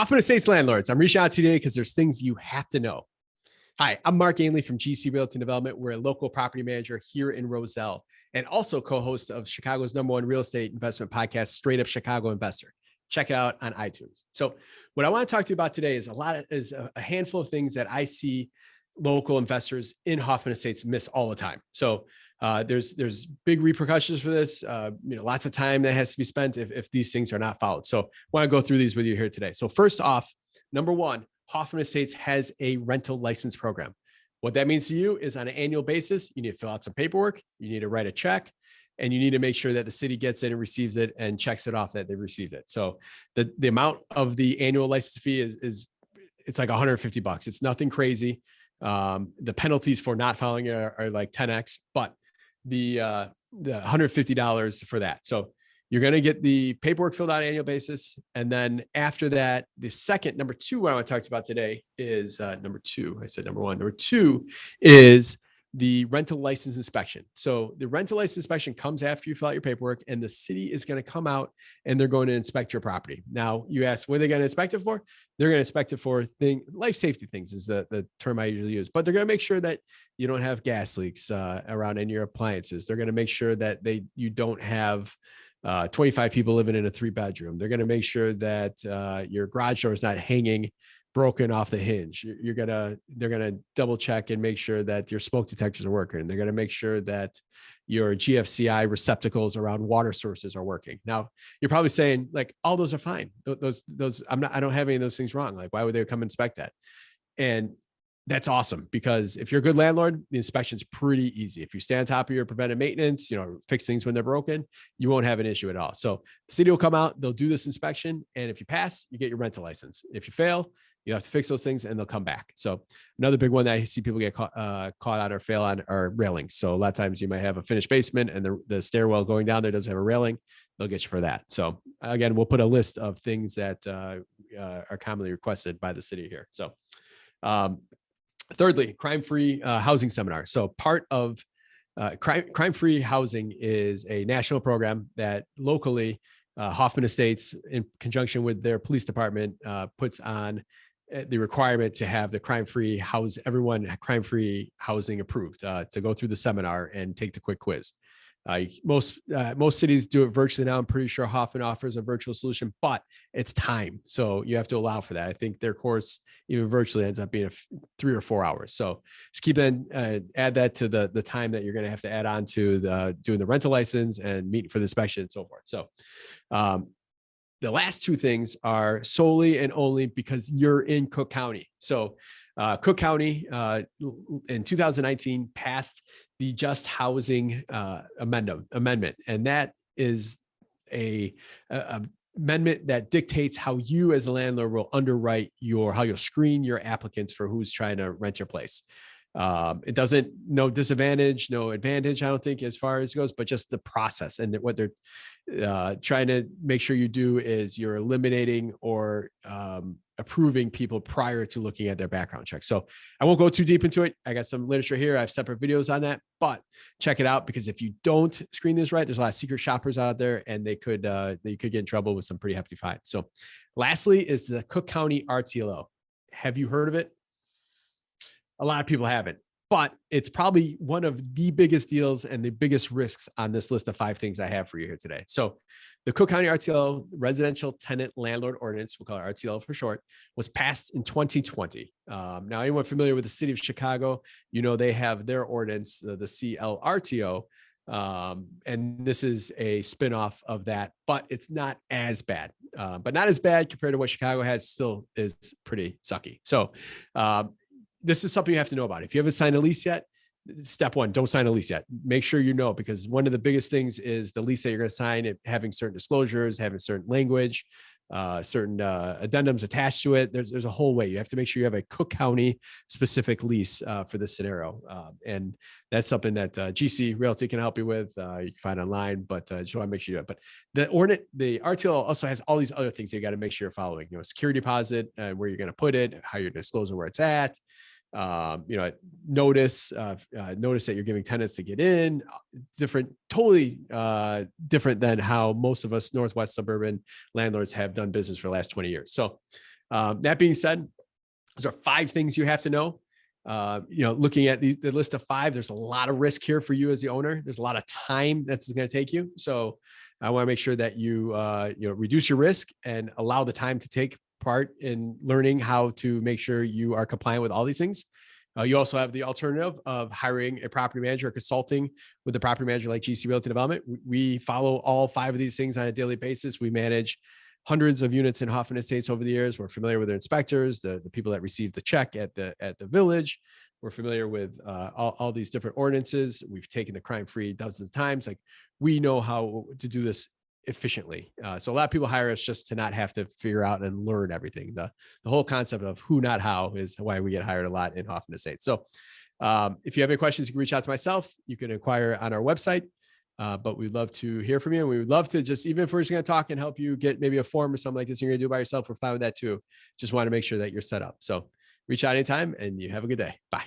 Hoffman Estates landlords, I'm reaching out today because there's things you have to know. Hi, I'm Mark Ainley from GC Realty and Development. We're a local property manager here in Roselle and also co-host of Chicago's #1 real estate investment podcast, Straight Up Chicago Investor. Check it out on iTunes. So what I want to talk to you about today is a handful of things that I see local investors in Hoffman Estates miss all the time. So there's big repercussions for this. Lots of time that has to be spent if these things are not followed. So I want to go through these with you here today. So first off, number one, Hoffman Estates has a rental license program. What that means to you is on an annual basis, you need to fill out some paperwork, you need to write a check, and you need to make sure that the city gets it and receives it and checks it off that they received it. So the amount of the annual license fee is it's like $150. It's nothing crazy. The penalties for not filing it are like 10x, but the $150 for that. So you're going to get the paperwork filled out on an annual basis. And then after that, number two, what I want to talk about today is number two. I said number one. Number two is the rental license inspection. So the rental license inspection comes after you fill out your paperwork, and the city is going to come out and they're going to inspect your property. Now you ask, what are they going to inspect it for? They're going to inspect it for life safety things is the term I usually use, but they're going to make sure that you don't have gas leaks around any of your appliances. They're going to make sure that you don't have 25 people living in a 3-bedroom. They're going to make sure that your garage door is not hanging broken off the hinge. They're going to double check and make sure that your smoke detectors are working. They're going to make sure that your GFCI receptacles around water sources are working. Now you're probably saying like, all those are fine. Those I don't have any of those things wrong. Like, why would they come inspect that? And that's awesome, because if you're a good landlord, the inspection's pretty easy. If you stay on top of your preventive maintenance, fix things when they're broken, you won't have an issue at all. So the city will come out, they'll do this inspection. And if you pass, you get your rental license. If you fail, you have to fix those things and they'll come back. So another big one that I see people get caught on or fail on are railings. So a lot of times you might have a finished basement and the stairwell going down there doesn't have a railing. They'll get you for that. So again, we'll put a list of things that are commonly requested by the city here. So thirdly, crime-free housing seminar. So part of crime-free housing is a national program that locally Hoffman Estates, in conjunction with their police department, puts on the requirement to have the crime-free crime-free housing approved to go through the seminar and take the quick quiz. Most cities do it virtually now. I'm pretty sure Hoffman offers a virtual solution, but it's time. So you have to allow for that. I think their course, even virtually, ends up being 3 or 4 hours. So just add that to the time that you're going to have to add on to doing the rental license and meeting for the inspection and so forth. So the last two things are solely and only because you're in Cook County. So Cook County in 2019 passed the Just Housing Amendment. And that is a amendment that dictates how you as a landlord will underwrite how you'll screen your applicants for who's trying to rent your place. It doesn't, no disadvantage, no advantage, I don't think, as far as it goes, but just the process. And what they're trying to make sure you do is you're eliminating or approving people prior to looking at their background check. So I won't go too deep into it. I got some literature here. I have separate videos on that, but check it out, because if you don't screen this right, there's a lot of secret shoppers out there, and they could get in trouble with some pretty hefty fines. So lastly is the Cook County RTLO. Have you heard of it? A lot of people haven't, but it's probably one of the biggest deals and the biggest risks on this list of 5 things I have for you here today. So the Cook County RTLO, Residential Tenant Landlord Ordinance, we'll call it RTLO for short, was passed in 2020. Now, anyone familiar with the city of Chicago, they have their ordinance, the CLRTO, and this is a spinoff of that, but it's not as bad. But not as bad compared to what Chicago has, still is pretty sucky. So this is something you have to know about. If you haven't signed a lease yet, step one, don't sign a lease yet. Make sure you know, because one of the biggest things is the lease that you're going to sign, it having certain disclosures, having certain language, certain addendums attached to it. There's a whole way. You have to make sure you have a Cook County specific lease for this scenario. And that's something that GC Realty can help you with. You can find online, but just want to make sure you do it. But the RTL also has all these other things you got to make sure you're following. Security deposit, where you're going to put it, how you're disclosing where it's at. Notice that you're giving tenants to get in, totally different than how most of us Northwest suburban landlords have done business for the last 20 years. So That being said, those are 5 things you have to know. Looking at the list of 5, there's a lot of risk here for you as the owner. There's a lot of time that's going to take you. So I want to make sure that you, reduce your risk and allow the time to take part in learning how to make sure you are compliant with all these things. You also have the alternative of hiring a property manager or consulting with a property manager like 𝗥𝗲 Realty Development. We follow all 5 of these things on a daily basis. We manage hundreds of units in Hoffman Estates over the years. We're familiar with their inspectors, the people that receive the check at the village. We're familiar with all these different ordinances. We've taken the crime-free dozens of times. Like, we know how to do this efficiently. So a lot of people hire us just to not have to figure out and learn everything. The whole concept of who, not how, is why we get hired a lot in Hoffman Estates. So if you have any questions, you can reach out to myself. You can inquire on our website. But we'd love to hear from you. And we would love to just, even if we're just going to talk and help you get maybe a form or something like this, you're going to do by yourself, we're fine with that too. Just want to make sure that you're set up. So reach out anytime and you have a good day. Bye.